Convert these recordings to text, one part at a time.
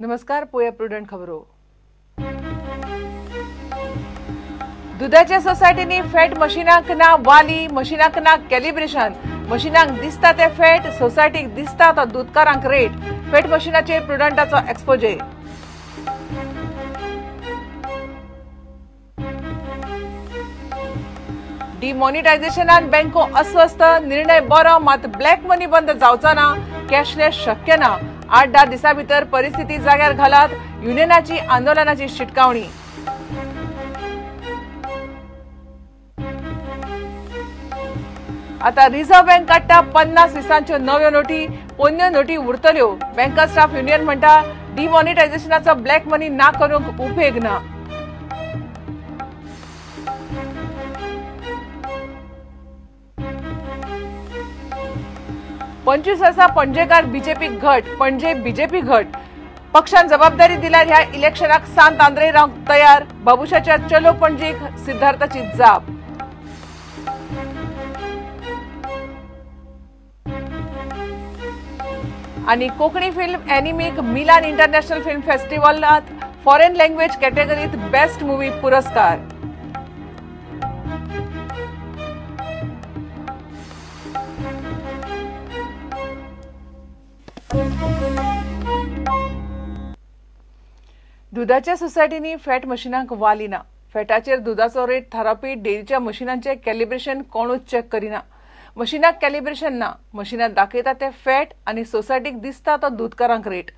नमस्कार, पोया प्रुडंट खबरो। दुधाच्या सोसायटीनी फॅट मशीनाक ना वाली, मशीनाक ना कॅलिब्रेशन, मशीनाक दिसता ते फॅट, सोसायटीक दिसता तो दूधकारांक रेट। फॅट मशीनाचेर प्रुडंटाचो एक्सपोजे। डिमॉनिटायझेशनान बँको अस्वस्थ, निर्णय बरो मात ब्लॅक मनी बंद जावचो ना, कॅशलेस शक्य ना। 8-10 दिसां भितर परिस्थिती जाग्यार घालात, युनियनाची आंदोलनाची शिटकावणी। आता रिझर्व्ह बँक काडटा 50 दिसांच्यो नव्यो नोटी, पोन्न्यो नोटी उरतल्यो। बँकर स्टाफ युनियन म्हणटा डिमॉनिटायझेशनाचो ब्लॅक मनी ना करूंक उपेग ना। पंचवीस वर्सां पणजेकार बीजेपी घट, पणजे बीजेपी घट। पक्षान जबाबदारी दिल्यार ह्या इलेक्शनाक सांत आंद्रे रावंक तयार। बाबुशाच्या चलो पणजेक सिद्धार्थाची जाप। आणि कोंकणी फिल्म एनिमीक मिलान इंटरनॅशनल फिल्म फेस्टिवलात फॉरेन लँग्वेज कॅटेगरीत बेस्ट मूवी पुरस्कार। दुधाच्या सोसायटीनी फॅट मशीनाक वाली ना। फॅटाचेर दुधाचो रेट थारावपी डेअरीच्या मशीनांचे कॅलिब्रेशन कोणूच चेक करिना। मशीनाक कॅलिब्रेशन ना, मशीनात दाखयता ते फॅट आनी सोसायटीक दिसता तो दूधकारांक रेट।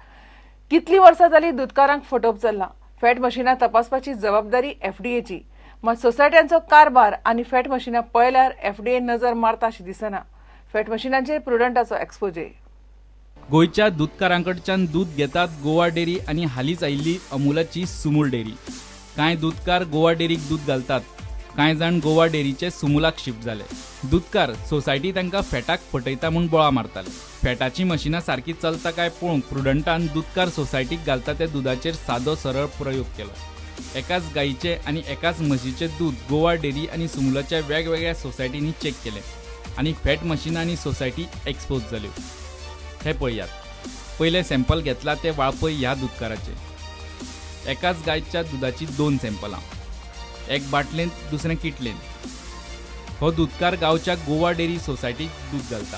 कितली वर्सां जाली दूधकारांक फटोवप चल्ला। फॅट मशीनां तपासपाची जबाबदारी एफडीएची, मात सोसायट्यांचो कारभार आनी फॅट मशीनां पळयल्यार एफडीए नजर मारता अशी दिसना। Fat मशीनांचेर प्रुडंटाचो exposé. गोयच्या दूधकारांकडच्यान दूध घेतात गोवा डेअरी आणि हालींच आयिल्ली अमूलाची सुमूल डेअरी। कांय दूधकार गोवा डेअरीक दूध घालतात, कांय जाण गोवा डेअरीचे सुमूलाक शिफ्ट जाले। दूधकार सोसायटी तांकां फॅटाक फटयता म्हूण बोळा मारताले। फॅटाची मशीनां सारकी चलता काय पळोवंक प्रुडंटान दूधकार सोसायटीक घालता त्या दुधाचेर सादो सरळ प्रयोग केलो। एकाच गायीचे आनी एकाच म्हशीचे दूध गोवा डेअरी आनी सुमूलाच्या वेगवेगळ्या सोसायटींनी चेक केले आनी फॅट मशीनां आनी सोसायटी एक्सपोज जाल्यो। हे पळयात। पहिले सॅम्पल घेतला ते वाळपय ह्या दूधकाराचे। एकाच गायच्या दुधाची 2 सॅम्पलां, एक बाटलेंत दुसरें किटलेंत। हो दूधकार गांवच्या गोवा डेअरी सोसायटीक दूध घालता।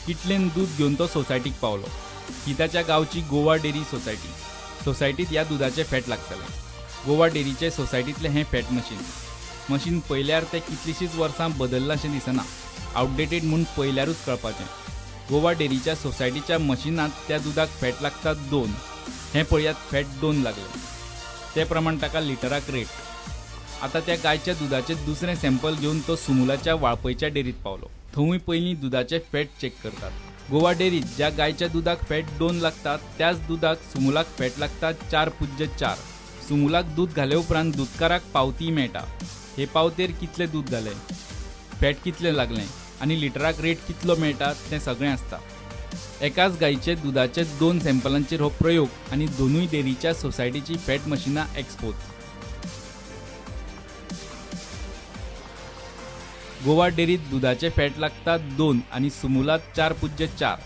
किटलेन दूध घेवन तो सोसायटीक पावलो। ही ताच्या गांवची गोवा डेअरी सोसायटी। सोसायटीत ह्या दुधाचे फॅट लागतले। गोवा डेअरीचे सोसायटीतले हें फॅट मशीन पयल्यार ते कितलीशींच वर्सां बदललां अशें दिसना। आउटडेटेड म्हूण पयल्यारूच कळपाचें। गोवा डेअरीच्या सोसायटीच्या मशीनांत त्या दुधाक फॅट लागतात 2। हें पळयात, फॅट 2 लागले। ते प्रमाण ताका लिटराक रेट। आता त्या गायच्या दुधाचे दुसरें सॅम्पल घेवन तो सुमूलाच्या वाळपयच्या डेअरीत पावलो। थंय पयलीं दुधाचे फॅट चेक करतात। गोवा डेअरीत ज्या गायच्या दुधाक फॅट 2 लागतात त्याच दुधाक सुमूलाक फॅट लागतात 4.4। सुमूलाक दूध घाले उपरांत दूधकाराक पावती मेळटा। हे पावतेर कितले दूध घाले, फॅट कितले लागले आनी लिटराक रेट कितलो मेळटा तें सगळें आसता। एकाच गायीचे दुधाचे 2 सॅम्पलांचेर हो प्रयोग आनी दोनूय डेअरीच्या सोसायटीची फॅट मशीनां एक्सपोज। गोवा डेअरीत दुधाचे फॅट लागतात 2 आनी सुमूलात 4.4।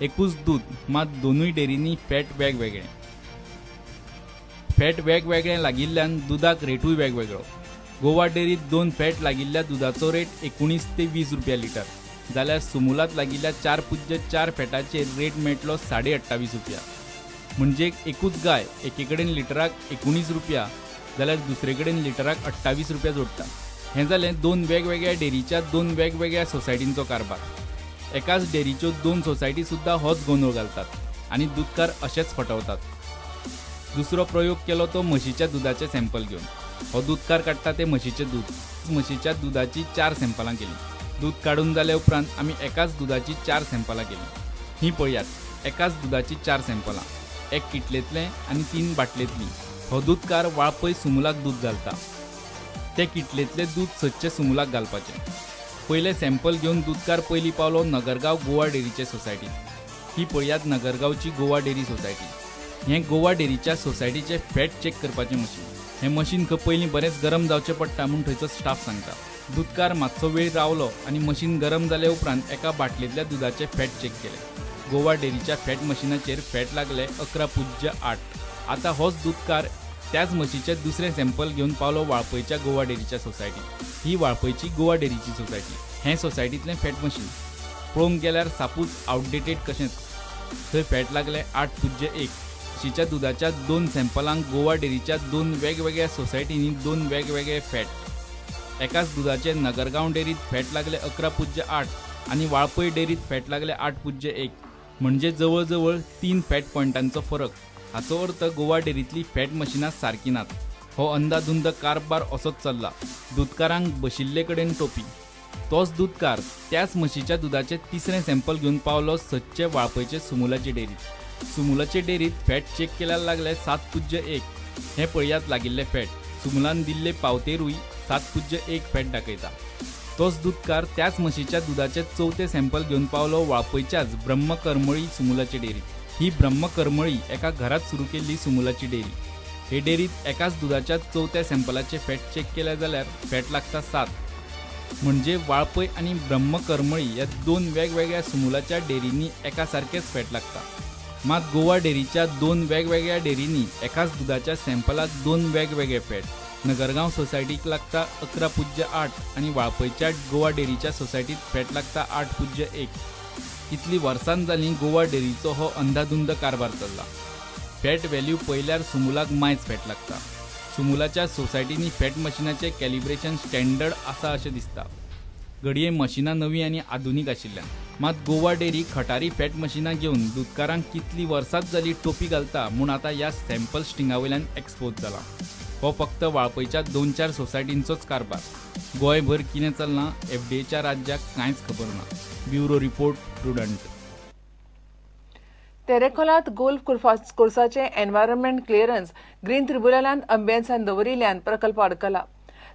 एकूच दूध मात दोनूय डेअरींनी फॅट वेगवेगळे। फॅट वेगवेगळे लागिल्ल्यान दुधाक रेटूय वेगवेगळो। गोवा डेअरीत 2 फॅट लागिल्ल्या दुधाचो रेट 19 ते 20 रुपया लिटर, जाल्यार सुमूलात लागिल्ल्या 4.4 फॅटाचेर रेट मेळटलो 28.5 रुपया। म्हणजे एकूच गाय एके कडेन लिटराक 19 रुपया जाल्यार दुसरे कडेन लिटराक 28 रुपया जोडटा। हें जालें 2 वेगवेगळ्या डेअरीच्या 2 वेगवेगळ्या सोसायटींचो कारभार। एकाच डेअरीच्यो 2 सोसायटी सुद्दां होच गोंदळ घालतात आनी दूधकार अशेच फटवतात। दुसरो प्रयोग केलो तो म्हशीच्या दुधाचे सॅम्पल घेवन। हो दूधकार काडटा ते म्हशीचे दूध। म्हशीच्या दुधाची 4 सॅम्पलां केली। दूध काडून जाले उपरांत आमी एकाच दुधाची 4 सॅम्पलां केली। ही पळयात, एकाच दुधाची 4 सॅम्पलां, एक किटलेंतलें आनी 3 बाटलेंतलीं। हो दूधकार वाळपय सुमूलाक दूध घालता। ते किटलेंतलें दूध सदचें सुमूलाक घालपाचें। पयले सॅम्पल घेवन दूधकार पयलीं पावलो नगरगांव गोवा डेअरीचे सोसायटींत। ही पळयात नगरगांवची गोवा डेअरी सोसायटी। हें गोवा डेअरीच्या सोसायटीचे फॅट चेक करपाचें मशीन। हें मशीन पयलीं बरेंच गरम जावचें पडटा म्हूण थंयचो स्टाफ सांगता। दूधकार मातसो वेळ रावलो आनी मशीन गरम जाले उपरांत एका बाटलेंतल्या दुधाचे फॅट चेक केले। गोवा डेअरीच्या फॅट मशीनाचेर फॅट लागले 11.8. आता होच दूधकार त्याच म्हशीचे दुसरे सॅम्पल घेवन पावलो वाळपयच्या गोवा डेअरीच्या सोसायटीत. ही वाळपयची गोवा डेअरीची सोसायटी. हे सोसायटीतलें फॅट मशीन पळोवंक गेल्यार सापूच आउटडेटेड कशेंच. थंय फॅट लागले 8.1. म्हशीच्या दुधाच्या 2 सॅम्पलांक गोवा डेअरीच्या 2 वेगवेगळ्या सोसायटींनी 2 वेगवेगळे फॅट. एकाच दुधाचे नगरगांव डेअरीत फॅट लागले 11.8 आणि वाळपय डेअरीत फॅट लागले 8.1. म्हणजे जवळ 3 फॅट पॉयंटांचो फरक. हाचो अर्थ गोवा डेअरीतली फॅट मशिनां सारकी नात. हो अंदाधुंद कारबार असोच चल्ला. दूधकारांक बशिल्ले कडेन टोपी. तोच दूधकार त्याच म्हशीच्या दुधाचे तिसरे सॅम्पल घेवन पावलो सच्चे वाळपयचे सुमुलाचे डेअरीत. सुमुलाचे डेअरीत फॅट चेक केल्यार लागले 7.1. हे पळयात लागिल्ले फॅट. सुमुलान दिल्ले पावतेरूय 7.1 फॅट दाखयता. तोच दूधकार त्याच म्हशीच्या दुधाचे चौथे सॅम्पल घेवन पावलो वाळपयच्याच ब्रह्मकरमळी सुमुलाचे डेअरीत. ही ब्रह्मकरमळी एका घरात सुरू केल्ली सुमुलाची डेअरी. हे डेअरीत एकाच दुधाच्या चौथ्या सॅम्पलाचे फॅट चेक केले जाल्यार फॅट लागता 7. म्हणजे वाळपय आणि ब्रह्मकरमळी ह्या 2 वेगवेगळ्या सुमुलाच्या डेअरींनी एका सारखेच फॅट लागता. मात गोवा डेअरीच्या 2 वेगवेगळ्या डेअरींनी एकाच दुधाच्या सॅम्पलाक 2 वेगवेगळे फॅट. नगरगांव सोसायटीक लागता 11.8 आणि वाळपयच्या गोवा डेअरीच्या सोसायटीत फॅट लागता 8.1. इतली वर्सां जालीं गोवा डेअरीचो हो अंधाधुंद कारभार चल्ला. फॅट व्हॅल्यू पळयल्यार सुमुलाक मायच फॅट लागता. सुमुलाच्या सोसायटींनी फॅट मशिनाचें कॅलिब्रेशन स्टँडर्ड आसा अशें दिसता. घडये मशिनां नवीं आनी आधुनीक आशिल्ल्यान. मात गोवा डेअरी खटारी फॅट मशिनां घेवन दूधकारांक कितली वर्सांच जाली टोपी घालता म्हूण आतां ह्या सॅम्पल स्टिंगा वयल्यान एक्सपोज जाला. हो फक्त वाळपयच्या 2-4 सोसायटींचोच कारभार. गोंयभर कितें चल्लां एफडीएच्या राज्याक कांयच खबर ना. Bureau report Prudent. तेरेखोलांत गोल्फ कोर्साचे एन्व्हायरमेंट क्लिअरन्स ग्रीन ट्रिब्युनलान अंबियांसान दवरिल्ल्यान प्रकल्प अडकला.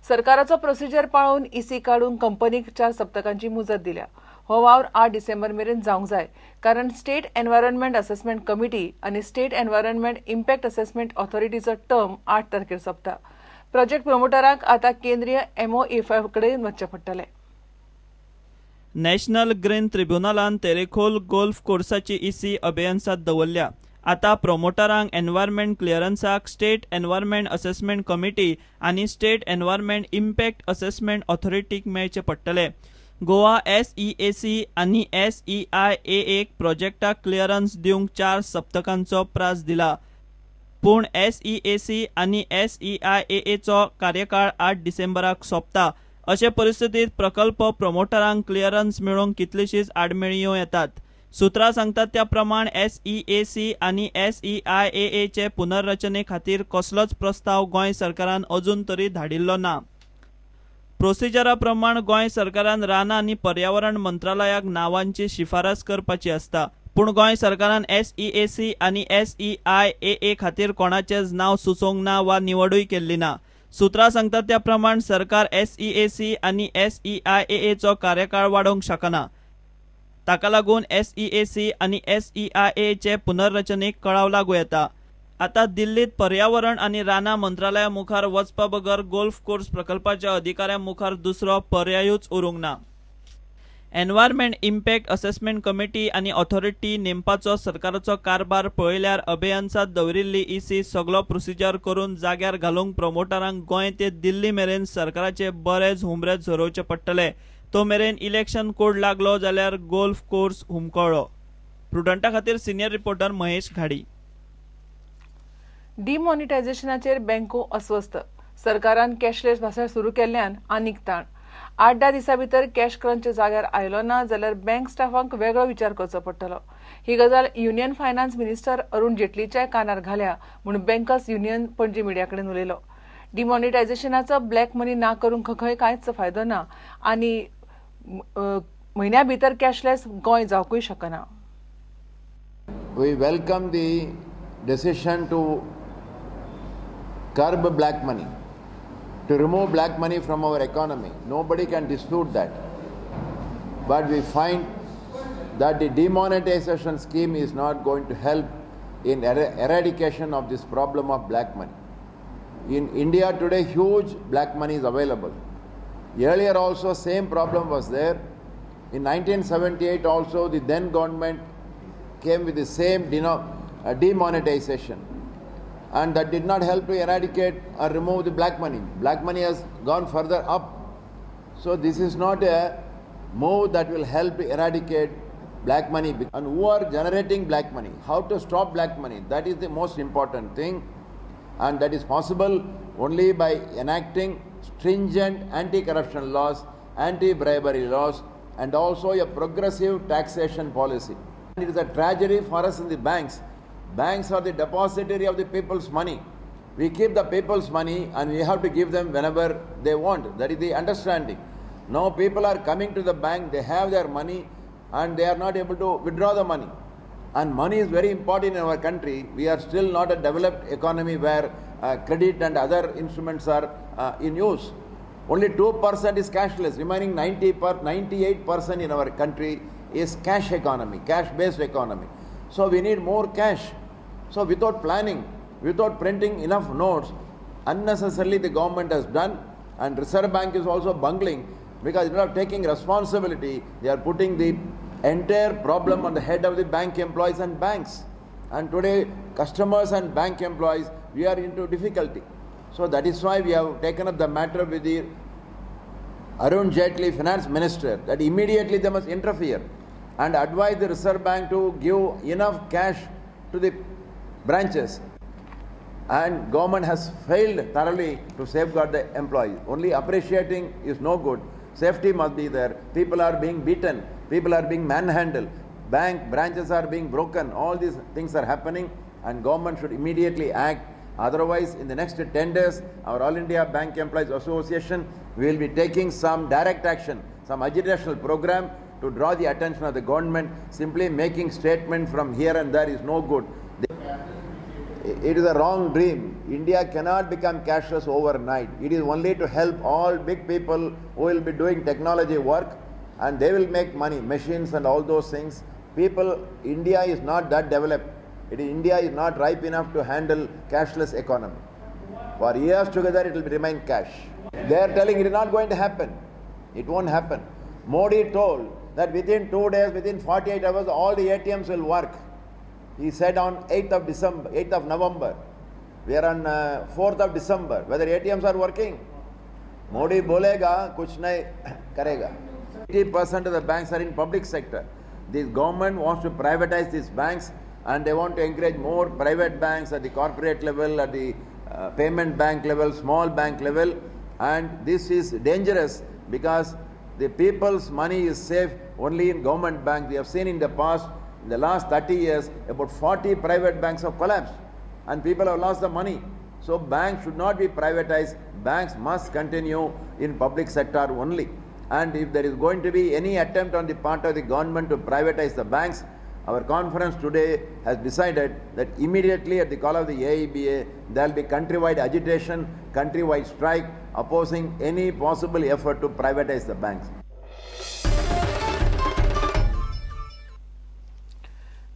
सरकाराचो प्रोसिजर पाळून ईसी काडूंक कंपनीक 4 सप्तकांची मुजत दिल्या. हो वावर 8 डिसेंबर मेरेन जावंक जाय, कारण स्टेट एन्व्हायरमेंट असेसमेंट कमिटी आनी स्टेट एन्व्हायरमेंट इम्पॅक्ट असेसमेंट ऑथॉरिटीचो टर्म 8 तारखेर सोंपता. प्रोजेक्ट प्रमोटरांक आतां केंद्रीय MOEF कडेन वचचें पडटलें. नॅशनल ग्रीन ट्रिब्युनलान तेरेखोल गोल्फ कोर्साची ईसी अभेयन्सात दवरल्या. आतां प्रमोटरांक एन्व्हायरमेंट क्लिअरन्साक स्टेट एन्व्हायरमेंट असेसमेंट कमिटी आनी स्टेट एन्व्हायरमेंट इम्पॅक्ट असेसमेंट ऑथॉरिटीक मेळचे पडटले. गोवा SEAC आनी SEIAAक प्रोजेक्टाक क्लिअरन्स दिवंक 4 सप्तकांचो प्रास दिला. पूण SEAC आनी SEIAAचो कार्यकाळ 8 डिसेंबराक सोंपता. अशे परिस्थितीत प्रकल्प प्रमोटरांक क्लिअरन्स मेळोवंक कितलीशीच आडमेळयो येतात. सुत्रां सांगतात त्या प्रमाण SEAC आनी SEIAAचे पुनर्रचने खातीर कसलोच प्रस्ताव गोंय सरकारान अजून तरी धाडिल्लो ना. प्रोसिजरा प्रमाण गोंय सरकारान रानां आनी पर्यावरण मंत्रालयाक नांवांची शिफारस करपाची आसता. पूण गोंय सरकारान SEAC आनी SEIAA खातीर कोणाचेच नांव सुचोवंक ना वा निवडूय केल्ली ना. सुत्रां सांगतात त्या प्रमाण सरकार SEAC आनी SEIAAचो कार्यकाळ वाडोवंक शकना. ताका लागून SEAC आनी SEIAAचे पुनर्रचनेक कळाव लागू येता. आतां दिल्लीत पर्यावरण आनी रानां मंत्रालया मुखार वचपा बगर गोल्फ कोर्स प्रकल्पाच्या अधिकाऱ्यां मुखार दुसरो पर्यायूच उरूंक ना. एन्व्हायरमेंट इम्पॅक्ट असेसमेंट कमिटी आनी ऑथॉरिटी नेमपाचो सरकाराचो कारभार पळयल्यार अभेयन्सात दवरिल्ली ईसी सगळो प्रोसिजर करून जाग्यार घालूंक प्रमोटरांक गोंय ते दिल्ली मेरेन सरकाराचे बरेच हुमरेच झरोवचे पडटले. तो मेरेन इलेक्शन कोड लागलो जाल्यार गोल्फ कोर्स हुमकळ्ळो. प्रुडंटा खातीर सिनियर रिपोर्टर महेश घाडी. डिमॉनिटायझेशनाचेर बँको अस्वस्थ. सरकारान कॅशलेस भासाळ सुरू केल्ल्यान आनीक ताण. 8-10 दिसां भितर कॅश क्रंच जाग्यार आयलो ना जाल्यार बँक स्टाफांक वेगळो विचार करचो पडटलो. ही गजाल युनियन फायनान्स मिनिस्टर अरुण जेटलीच्या कानार घाल्या म्हूण बँकर्स युनियन पणजी मिडिया कडेन उलयलो. डिमॉनिटायझेशनाचो ब्लॅक मनी ना करूंक खंय कांयच फायदो ना आनी म्हयन्या भितर कॅशलेस गोंय जावंकूय शकना. We welcome the decision to curb black money, to remove black money from our economy. Nobody can dispute that. But we find that the demonetization scheme is not going to help in eradication of this problem of black money. In India today, huge black money is available. Earlier also same problem was there. In 1978 also the then government came with the same demonetization, and that did not help to eradicate or remove the black money. Black money has gone further up. So this is not a move that will help to eradicate black money. And who are generating black money? How to stop black money? That is the most important thing, and that is possible only by enacting stringent anti-corruption laws, anti-bribery laws, and also a progressive taxation policy. It is a tragedy for us in the banks. Banks are the depository of the people's money. We keep the people's money and we have to give them whenever they want. That is the understanding. Now people are coming to the bank, they have their money and they are not able to withdraw the money. And money is very important in our country. We are still not a developed economy where credit and other instruments are in use. Only 2% is cashless. Remaining 98% in our country is cash economy, cash-based economy. So we need more cash. So without planning, without printing enough notes, unnecessarily the government has done, and Reserve Bank is also bungling, because instead of taking responsibility, they are putting the entire problem on the head of the bank employees and banks. And today, customers and bank employees, we are into difficulty. So that is why we have taken up the matter with the Arun Jaitley, Finance Minister, that immediately they must interfere and advise the Reserve Bank to give enough cash to the branches. And government has failed thoroughly to safeguard the employees. Only appreciating is no good. Safety must be there. People are being beaten. People are being manhandled. Bank branches are being broken. All these things are happening, and government should immediately act. Otherwise, in the next 10 days, our All India Bank Employees Association will be taking some direct action, some agitational program to draw the attention of the government. Simply making statement from here and there is no good. It is a wrong dream. India cannot become cashless overnight. It is only to help all big people who will be doing technology work, and they will make money, machines and all those things. India is not that developed. India is not ripe enough to handle cashless economy. For years together it will remain cash. They are telling it is not going to happen. It won't happen. Modi told that within 2 days, within 48 hours, all the ATMs will work. He said on 8th of November. We are on 4th of December. Whether ATMs are working? Modi bolega, kuch nahi karega. 80% of the banks are in public sector. This government wants to privatize these banks, and they want to encourage more private banks at the corporate level, at the payment bank level, small bank level. And this is dangerous because the people's money is safe only in government banks. We have seen in the past, in the last 30 years, about 40 private banks have collapsed and people have lost the money. So banks should not be privatized. Banks must continue in public sector only. And if there is going to be any attempt on the part of the government to privatize the banks, our conference today has decided that immediately at the call of the AIBA, there will be countrywide agitation, countrywide strike, opposing any possible effort to privatize the banks.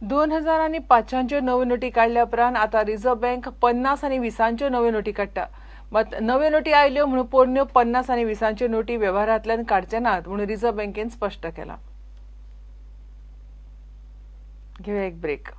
2005च्यो नव्यो नोटी काढल्या उपरांत आता reserve bank 50 आणि 20च्यो नव्यो नोटी काडटा. मात नव्यो नोटी आयल्यो म्हणून पोरण्यो 50 आणि 20च्यो नोटी व्यवहारांतल्यान काडचे नात म्हणून रिझर्व्ह बँकेन स्पष्ट केला. घेऊया एक ब्रेक.